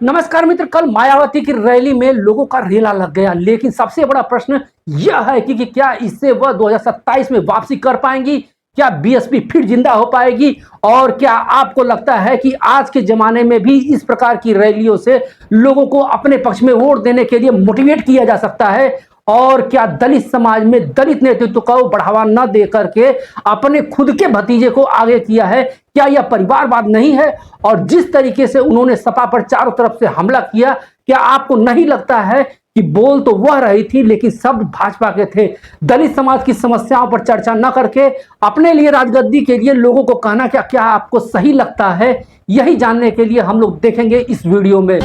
नमस्कार मित्र, कल मायावती की रैली में लोगों का रेला लग गया, लेकिन सबसे बड़ा प्रश्न यह है कि क्या इससे वह 2027 में वापसी कर पाएंगी? क्या बीएसपी फिर जिंदा हो पाएगी? और क्या आपको लगता है कि आज के जमाने में भी इस प्रकार की रैलियों से लोगों को अपने पक्ष में वोट देने के लिए मोटिवेट किया जा सकता है? और क्या दलित समाज में दलित नेतृत्व को बढ़ावा न दे करके अपने खुद के भतीजे को आगे किया है? क्या यह परिवारवाद नहीं है? और जिस तरीके से उन्होंने सपा पर चारों तरफ से हमला किया, क्या आपको नहीं लगता है कि बोल तो वह रही थी लेकिन शब्द भाजपा के थे? दलित समाज की समस्याओं पर चर्चा न करके अपने लिए राजगद्दी के लिए लोगों को कहना क्या क्या आपको सही लगता है? यही जानने के लिए हम लोग देखेंगे इस वीडियो में।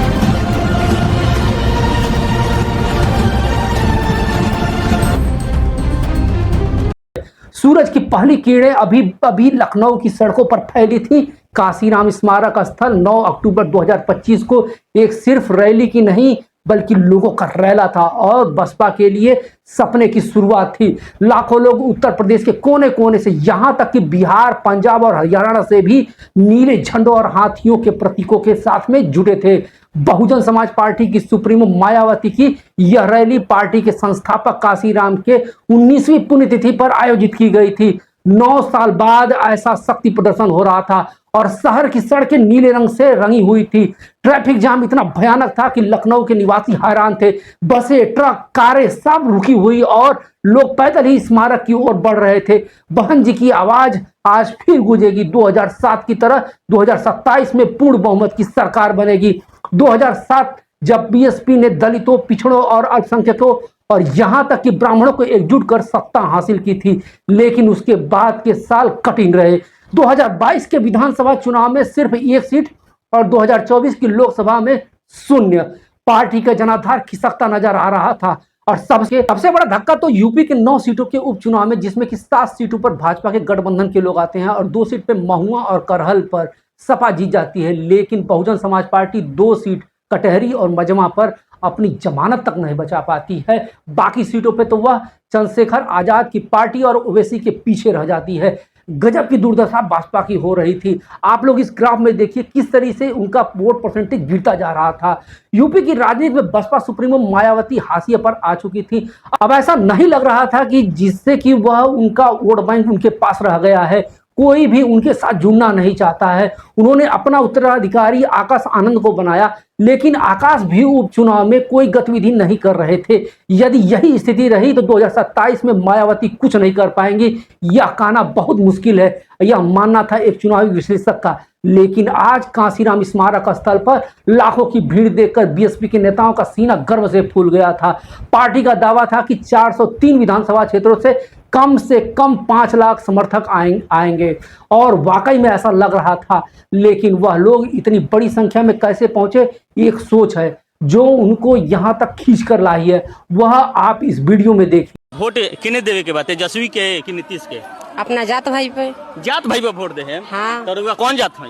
सूरज की पहली किरणें अभी अभी लखनऊ की सड़कों पर फैली थी। काशीराम स्मारक स्थल 9 अक्टूबर 2025 को एक सिर्फ रैली की नहीं बल्कि लोगों का रैला था और बसपा के लिए सपने की शुरुआत थी। लाखों लोग उत्तर प्रदेश के कोने कोने से, यहां तक कि बिहार, पंजाब और हरियाणा से भी नीले झंडों और हाथियों के प्रतीकों के साथ में जुटे थे। बहुजन समाज पार्टी की सुप्रीमो मायावती की यह रैली पार्टी के संस्थापक काशीराम के 19वीं पुण्यतिथि पर आयोजित की गई थी। 9 साल बाद ऐसा शक्ति प्रदर्शन हो रहा था और शहर की सड़कें नीले रंग से रंगी हुई थी। ट्रैफिक जाम इतना भयानक था कि लखनऊ के निवासी हैरान थे। बसें, ट्रक, कारें सब रुकी हुई और लोग पैदल ही स्मारक की ओर बढ़ रहे थे। बहन जी की आवाज आज फिर गूंजेगी। 2007 की तरह 2027 में पूर्ण बहुमत की सरकार बनेगी। 2007 जब बीएसपी ने दलितों, पिछड़ों और अल्पसंख्यकों और यहां तक कि ब्राह्मणों को एकजुट कर सत्ता हासिल की थी, लेकिन उसके बाद के साल कठिन रहे। 2022 के विधानसभा चुनाव में सिर्फ 1 सीट और 2024 की लोकसभा में 0। पार्टी का जनाधार खिसकता नजर आ रहा था और सबसे बड़ा धक्का तो यूपी के 9 सीटों के उपचुनाव में, जिसमें कि 7 सीटों पर भाजपा के गठबंधन के लोग आते हैं और 2 सीट पे महुआ और करहल पर सपा जीत जाती है। लेकिन बहुजन समाज पार्टी 2 सीट कटहरी और मजमा पर अपनी जमानत तक नहीं बचा पाती है। बाकी सीटों पे तो वह चंद्रशेखर आजाद की पार्टी और ओवैसी के पीछे रह जाती है। गजब की दुर्दशा भाजपा की हो रही थी। आप लोग इस ग्राफ में देखिए किस तरीके से उनका वोट परसेंटेज गिरता जा रहा था। यूपी की राजनीति में बसपा सुप्रीमो मायावती हाशिए पर आ चुकी थी। अब ऐसा नहीं लग रहा था कि जिससे कि वह उनका वोट बैंक उनके पास रह गया है। कोई भी उनके साथ जुड़ना नहीं चाहता है। उन्होंने अपना उत्तराधिकारी आकाश आनंद को बनाया, लेकिन आकाश भी उपचुनाव में कोई गतिविधि नहीं कर रहे थे। यदि यही स्थिति रही तो 2027 में मायावती कुछ नहीं कर पाएंगी, यह कहना बहुत मुश्किल है। यह मानना था एक चुनावी विश्लेषक का। लेकिन आज काशीराम स्मारक स्थल पर लाखों की भीड़ देखकर बीएसपी के नेताओं का सीना गर्व से फूल गया था। पार्टी का दावा था कि 403 विधानसभा क्षेत्रों से कम 5 लाख समर्थक आएंगे और वाकई में ऐसा लग रहा था। लेकिन वह लोग इतनी बड़ी संख्या में कैसे पहुंचे, एक सोच है जो उनको यहां तक खींच कर लाई है। वह आप इस वीडियो में देखिए। वोट किने देवे के बात है, तेजस्वी के कि नीतीश के? अपना जात भाई पे। जात भाई पे वोट दे हैं? हाँ। तो कौन जात है?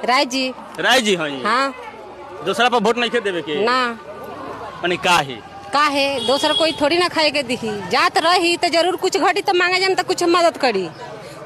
राय जी। राय जी हैं? हाँ। दूसरा पर वोट नहीं देवे के ना माने का है दूसरा कोई थोड़ी ना खाए के दिखी। जात रही तो जरूर कुछ घटी तो मांगे जान तो कुछ मदद करी,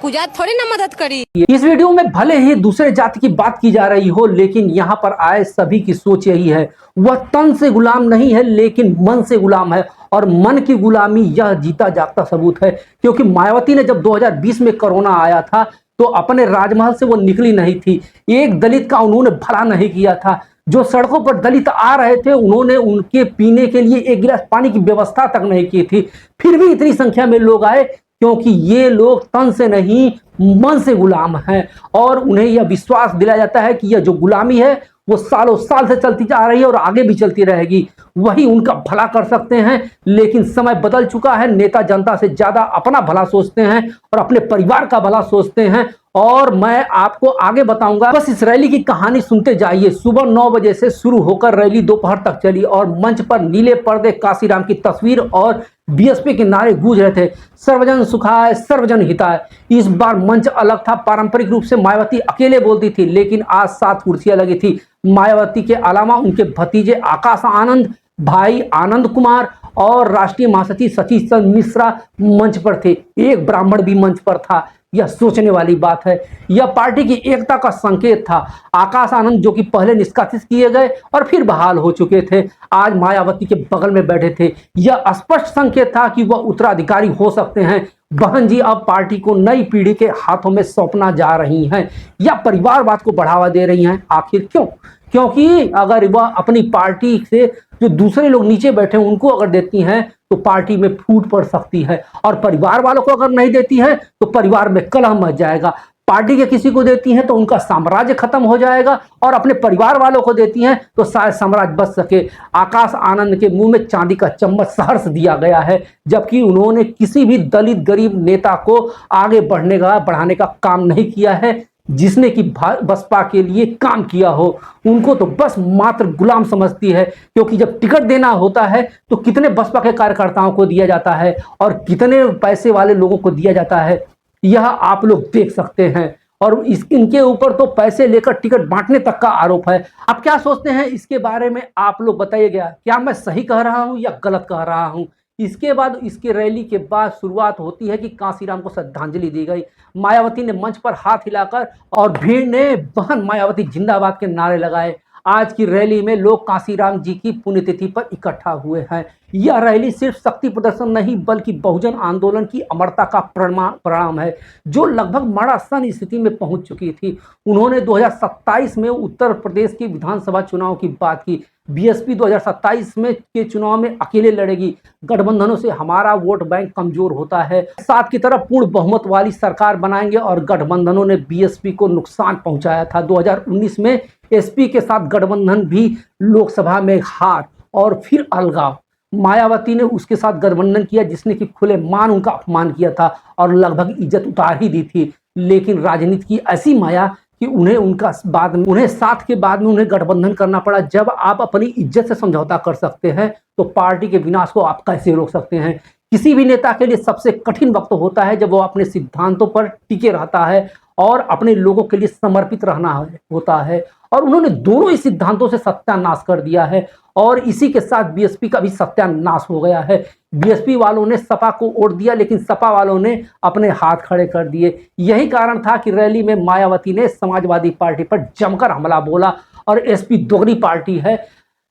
कुछ जात थोड़ी ना मदद करी। इस वीडियो में भले ही दूसरे जाति की बात की जा रही हो, लेकिन यहाँ पर आए सभी की सोच यही है। वह तन से गुलाम नहीं है लेकिन मन से गुलाम है और मन की गुलामी यह जीता जागता सबूत है। क्योंकि मायावती ने जब 2020 में कोरोना आया था तो अपने राजमहल से वो निकली नहीं थी। एक दलित का उन्होंने भला नहीं किया था। जो सड़कों पर दलित आ रहे थे उन्होंने उनके पीने के लिए एक गिलास पानी की व्यवस्था तक नहीं की थी। फिर भी इतनी संख्या में लोग आए क्योंकि ये लोग तन से नहीं मन से गुलाम हैं और उन्हें यह विश्वास दिलाया जाता है कि यह जो गुलामी है वो सालों साल से चलती जा रही है और आगे भी चलती रहेगी। वही उनका भला कर सकते हैं, लेकिन समय बदल चुका है। नेता जनता से ज्यादा अपना भला सोचते हैं और अपने परिवार का भला सोचते हैं। और मैं आपको आगे बताऊंगा, बस इस रैली की कहानी सुनते जाइए। सुबह 9 बजे से शुरू होकर रैली दोपहर तक चली और मंच पर नीले पर्दे, काशीराम की तस्वीर और बीएसपी के नारे गूंज रहे थे, सर्वजन सुखाय, सर्वजन हिताय। इस बार मंच अलग था। पारंपरिक रूप से मायावती अकेले बोलती थी, लेकिन आज 7 कुर्सियां लगी थी। मायावती के अलावा उनके भतीजे आकाश आनंद, भाई आनंद कुमार और राष्ट्रीय महासचिव सतीश चंद्र मिश्रा मंच पर थे, एक ब्राह्मण भी मंच पर था। यह सोचने वाली बात है। यह पार्टी की एकता का संकेत था। आकाश आनंद जो कि पहले निष्कासित किए गए और फिर बहाल हो चुके थे, आज मायावती के बगल में बैठे थे। यह स्पष्ट संकेत था कि वह उत्तराधिकारी हो सकते हैं। बहन जी अब पार्टी को नई पीढ़ी के हाथों में सौंपना जा रही हैं या परिवारवाद को बढ़ावा दे रही हैं। आखिर क्यों? क्योंकि अगर वह अपनी पार्टी से जो दूसरे लोग नीचे बैठे हैं उनको अगर देती हैं तो पार्टी में फूट पड़ सकती है, और परिवार वालों को अगर नहीं देती हैं तो परिवार में कलह मच जाएगा। पार्टी के किसी को देती हैं तो उनका साम्राज्य खत्म हो जाएगा, और अपने परिवार वालों को देती हैं तो शायद साम्राज्य बच सके। आकाश आनंद के मुंह में चांदी का चम्मच सहर्ष दिया गया है, जबकि उन्होंने किसी भी दलित गरीब नेता को आगे बढ़ाने का काम नहीं किया है जिसने कि बसपा के लिए काम किया हो। उनको तो बस मात्र गुलाम समझती है, क्योंकि जब टिकट देना होता है तो कितने बसपा के कार्यकर्ताओं को दिया जाता है और कितने पैसे वाले लोगों को दिया जाता है, यह आप लोग देख सकते हैं। और इनके ऊपर तो पैसे लेकर टिकट बांटने तक का आरोप है। आप क्या सोचते हैं इसके बारे में? आप लोग बताइएगा, क्या मैं सही कह रहा हूं या गलत कह रहा हूं? इसके बाद इसके रैली के बाद शुरुआत होती है कि कांसीराम को श्रद्धांजलि दी गई। मायावती ने मंच पर हाथ हिलाकर और भीड़ ने बहन मायावती जिंदाबाद के नारे लगाए। आज की रैली में लोग कांसीराम जी की पुण्यतिथि पर इकट्ठा हुए हैं। यह रैली सिर्फ शक्ति प्रदर्शन नहीं बल्कि बहुजन आंदोलन की अमरता का परिणाम है, जो लगभग मरासन स्थिति में पहुंच चुकी थी। उन्होंने 2027 में उत्तर प्रदेश के विधानसभा चुनाव की बात की। बीएसपी 2027 में के चुनाव में अकेले लड़ेगी। गठबंधनों से हमारा वोट बैंक कमजोर होता है। साथ की तरफ पूर्ण बहुमत वाली सरकार बनाएंगे, और गठबंधनों ने बीएसपी को नुकसान पहुंचाया था। 2019 में एसपी के साथ गठबंधन भी लोकसभा में हार और फिर अलगाव। मायावती ने उसके साथ गठबंधन किया जिसने कि खुले मान उनका अपमान किया था और लगभग इज्जत उतार ही दी थी। लेकिन राजनीति की ऐसी माया कि उन्हें साथ के बाद में उन्हें गठबंधन करना पड़ा। जब आप अपनी इज्जत से समझौता कर सकते हैं तो पार्टी के विनाश को आप कैसे रोक सकते हैं? किसी भी नेता के लिए सबसे कठिन वक्त होता है जब वो अपने सिद्धांतों पर टिके रहता है और अपने लोगों के लिए समर्पित रहना होता है, और उन्होंने दोनों ही सिद्धांतों से सत्यानाश कर दिया है, और इसी के साथ बीएसपी का भी सत्यानाश हो गया है। बीएसपी वालों ने सपा को वोट दिया, लेकिन सपा वालों ने अपने हाथ खड़े कर दिए। यही कारण था कि रैली में मायावती ने समाजवादी पार्टी पर जमकर हमला बोला, और एसपी दोगली पार्टी है।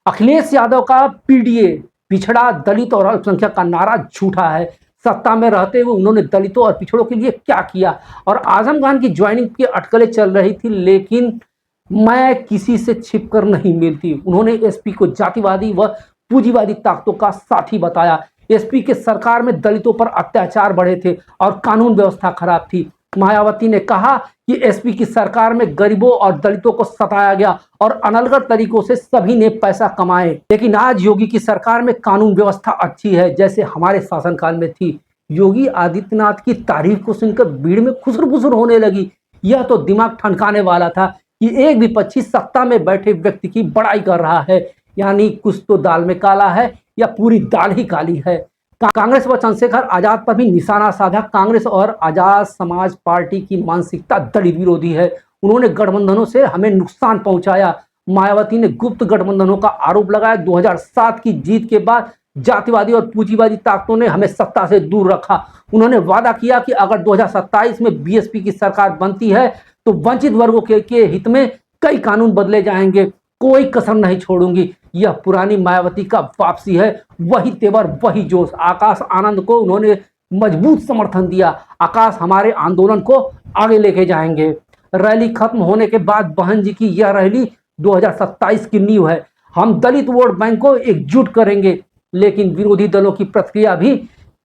अखिलेश यादव का पीडीए पिछड़ा दलित और अल्पसंख्यक का नारा झूठा है। सत्ता में रहते हुए उन्होंने दलितों और पिछड़ों के लिए क्या किया? और आजम खान की ज्वाइनिंग की अटकलें चल रही थी, लेकिन मैं किसी से छिपकर नहीं मिलती। उन्होंने एसपी को जातिवादी व पूंजीवादी ताकतों का साथी बताया। एसपी के सरकार में दलितों पर अत्याचार बढ़े थे और कानून व्यवस्था खराब थी। मायावती ने कहा कि एसपी की सरकार में गरीबों और दलितों को सताया गया और अनलगढ़ तरीकों से सभी ने पैसा कमाए। लेकिन आज योगी की सरकार में कानून व्यवस्था अच्छी है, जैसे हमारे शासनकाल में थी। योगी आदित्यनाथ की तारीफ को सुनकर भीड़ में खुसर फुसर होने लगी। यह तो दिमाग ठनकाने वाला था कि एक विपक्षी सत्ता में बैठे व्यक्ति की बड़ाई कर रहा है, यानी कुछ तो दाल में काला है या पूरी दाल ही काली है। कांग्रेस व चंद्रशेखर आजाद पर भी निशाना साधा। कांग्रेस और आजाद समाज पार्टी की मानसिकता दलित विरोधी है। उन्होंने गठबंधनों से हमें नुकसान पहुंचाया। मायावती ने गुप्त गठबंधनों का आरोप लगाया। 2007 की जीत के बाद जातिवादी और पूंजीवादी ताकतों ने हमें सत्ता से दूर रखा। उन्होंने वादा किया कि अगर 2027 में बीएसपी की सरकार बनती है तो वंचित वर्गों के हित में कई कानून बदले जाएंगे, कोई कसर नहीं छोड़ूंगी। यह पुरानी मायावती का वापसी है, वही तेवर वही जोश। आकाश आनंद को उन्होंने मजबूत समर्थन दिया। आकाश हमारे आंदोलन को आगे लेके जाएंगे। रैली खत्म होने के बाद बहन जी की यह रैली 2027 की नींव है। हम दलित वोट बैंक को एकजुट करेंगे। लेकिन विरोधी दलों की प्रतिक्रिया भी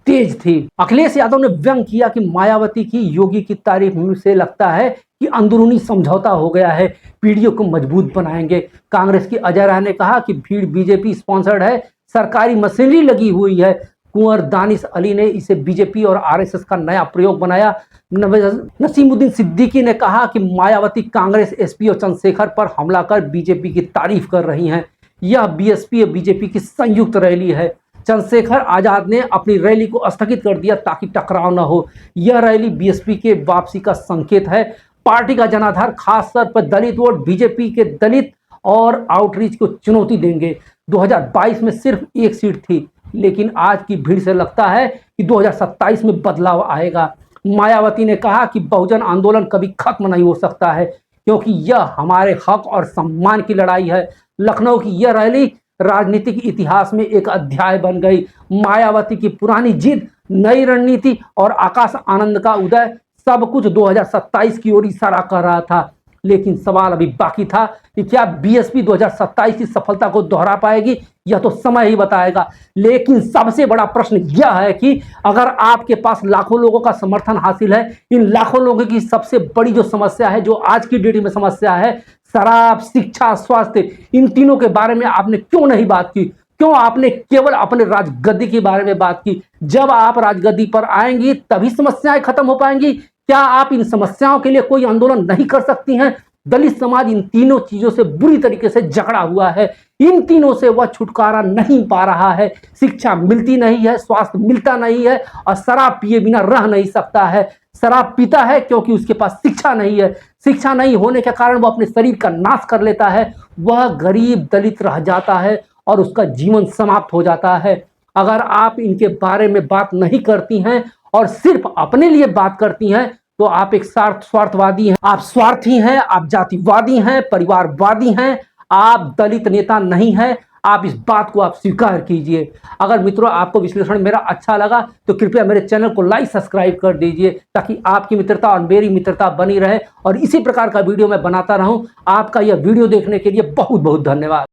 तेज थी। अखिलेश यादव ने व्यंग किया कि मायावती की योगी की तारीफ से लगता है कि अंदरूनी समझौता हो गया है, पीढ़ियों को मजबूत बनाएंगे। कांग्रेस की अजय राय ने कहा कि भीड़ बीजेपी स्पॉन्सर्ड है, सरकारी मशीनरी लगी हुई है। कुंवर दानिश अली ने इसे बीजेपी और आरएसएस का नया प्रयोग बनाया। नसीमुद्दीन सिद्दीकी ने कहा कि मायावती कांग्रेस, एसपी और चंद्रशेखर पर हमला कर बीजेपी की तारीफ कर रही हैं। यह बीएसपी और बीजेपी की संयुक्त रैली है। चंद्रशेखर आजाद ने अपनी रैली को स्थगित कर दिया ताकि टकराव न हो। यह रैली बीएसपी के वापसी का संकेत है। पार्टी का जनाधार खास तौर पर दलित वोट बीजेपी के दलित और आउटरीच को चुनौती देंगे। 2022 में सिर्फ एक सीट थी, लेकिन आज की भीड़ से लगता है कि 2027 में बदलाव आएगा। मायावती ने कहा कि बहुजन आंदोलन कभी खत्म नहीं हो सकता है, क्योंकि यह हमारे हक और सम्मान की लड़ाई है। लखनऊ की यह रैली राजनीतिक इतिहास में एक अध्याय बन गई। मायावती की पुरानी जिद, नई रणनीति और आकाश आनंद का उदय, सब कुछ 2027 की ओर इशारा कर रहा था। लेकिन सवाल अभी बाकी था कि क्या बीएसपी 2027 की सफलता को दोहरा पाएगी, यह तो समय ही बताएगा। लेकिन सबसे बड़ा प्रश्न यह है कि अगर आपके पास लाखों लोगों का समर्थन हासिल है, इन लाखों लोगों की सबसे बड़ी जो समस्या है, जो आज की डेट में समस्या है, शराब, शिक्षा, स्वास्थ्य, इन तीनों के बारे में आपने क्यों नहीं बात की? क्यों आपने केवल अपने राजगद्दी के बारे में बात की? जब आप राजगद्दी पर आएंगी तभी समस्याएं खत्म हो पाएंगी। क्या आप इन समस्याओं के लिए कोई आंदोलन नहीं कर सकती हैं? दलित समाज इन तीनों चीजों से बुरी तरीके से जकड़ा हुआ है। इन तीनों से वह छुटकारा नहीं पा रहा है। शिक्षा मिलती नहीं है, स्वास्थ्य मिलता नहीं है, और शराब पिए बिना रह नहीं सकता है। शराब पीता है क्योंकि उसके पास शिक्षा नहीं है। शिक्षा नहीं होने के कारण वह अपने शरीर का नाश कर लेता है। वह गरीब दलित रह जाता है और उसका जीवन समाप्त हो जाता है। अगर आप इनके बारे में बात नहीं करती हैं और सिर्फ अपने लिए बात करती हैं, तो आप एक स्वार्थवादी हैं। आप स्वार्थी हैं, आप जातिवादी हैं, परिवारवादी हैं, आप दलित नेता नहीं हैं। आप इस बात को आप स्वीकार कीजिए। अगर मित्रों आपको विश्लेषण मेरा अच्छा लगा तो कृपया मेरे चैनल को लाइक सब्सक्राइब कर दीजिए, ताकि आपकी मित्रता और मेरी मित्रता बनी रहे और इसी प्रकार का वीडियो मैं बनाता रहूं। आपका यह वीडियो देखने के लिए बहुत बहुत धन्यवाद।